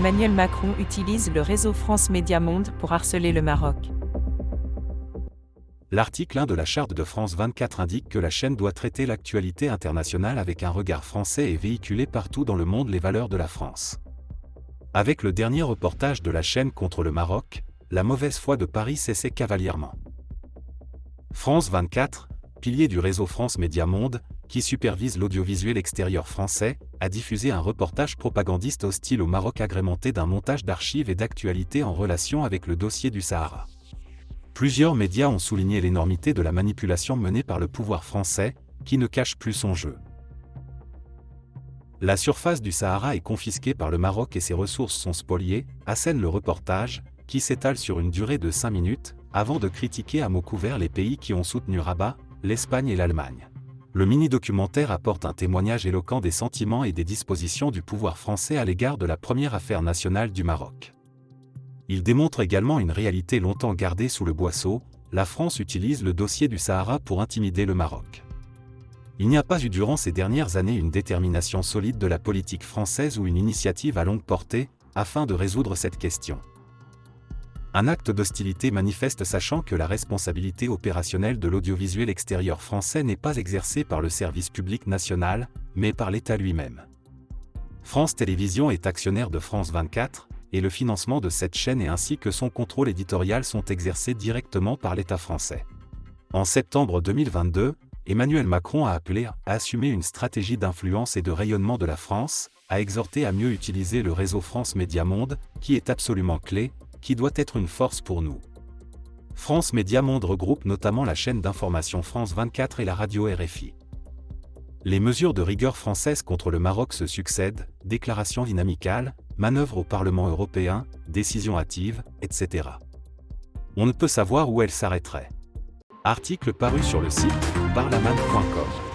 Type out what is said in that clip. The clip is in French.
Emmanuel Macron utilise le réseau France Média Monde pour harceler le Maroc. L'article 1 de la charte de France 24 indique que la chaîne doit traiter l'actualité internationale avec un regard français et véhiculer partout dans le monde les valeurs de la France. Avec le dernier reportage de la chaîne contre le Maroc, la mauvaise foi de Paris cessait cavalièrement. France 24, pilier du réseau France Média Monde, qui supervise l'audiovisuel extérieur français, a diffusé un reportage propagandiste hostile au Maroc agrémenté d'un montage d'archives et d'actualités en relation avec le dossier du Sahara. Plusieurs médias ont souligné l'énormité de la manipulation menée par le pouvoir français, qui ne cache plus son jeu. La surface du Sahara est confisquée par le Maroc et ses ressources sont spoliées, assène le reportage, qui s'étale sur une durée de 5 minutes, avant de critiquer à mots couverts les pays qui ont soutenu Rabat, l'Espagne et l'Allemagne. Le mini-documentaire apporte un témoignage éloquent des sentiments et des dispositions du pouvoir français à l'égard de la première affaire nationale du Maroc. Il démontre également une réalité longtemps gardée sous le boisseau, la France utilise le dossier du Sahara pour intimider le Maroc. Il n'y a pas eu durant ces dernières années une détermination solide de la politique française ou une initiative à longue portée, afin de résoudre cette question. Un acte d'hostilité manifeste sachant que la responsabilité opérationnelle de l'audiovisuel extérieur français n'est pas exercée par le service public national, mais par l'État lui-même. France Télévisions est actionnaire de France 24, et le financement de cette chaîne et ainsi que son contrôle éditorial sont exercés directement par l'État français. En septembre 2022, Emmanuel Macron a appelé à assumer une stratégie d'influence et de rayonnement de la France, a exhorté à mieux utiliser le réseau France Média Monde, qui est absolument clé, qui doit être une force pour nous. France Média Monde regroupe notamment la chaîne d'information France 24 et la radio RFI. Les mesures de rigueur françaises contre le Maroc se succèdent, déclarations inamicales, manœuvres au Parlement européen, décisions hâtives, etc. On ne peut savoir où elles s'arrêteraient. Article paru sur le site barlaman.com.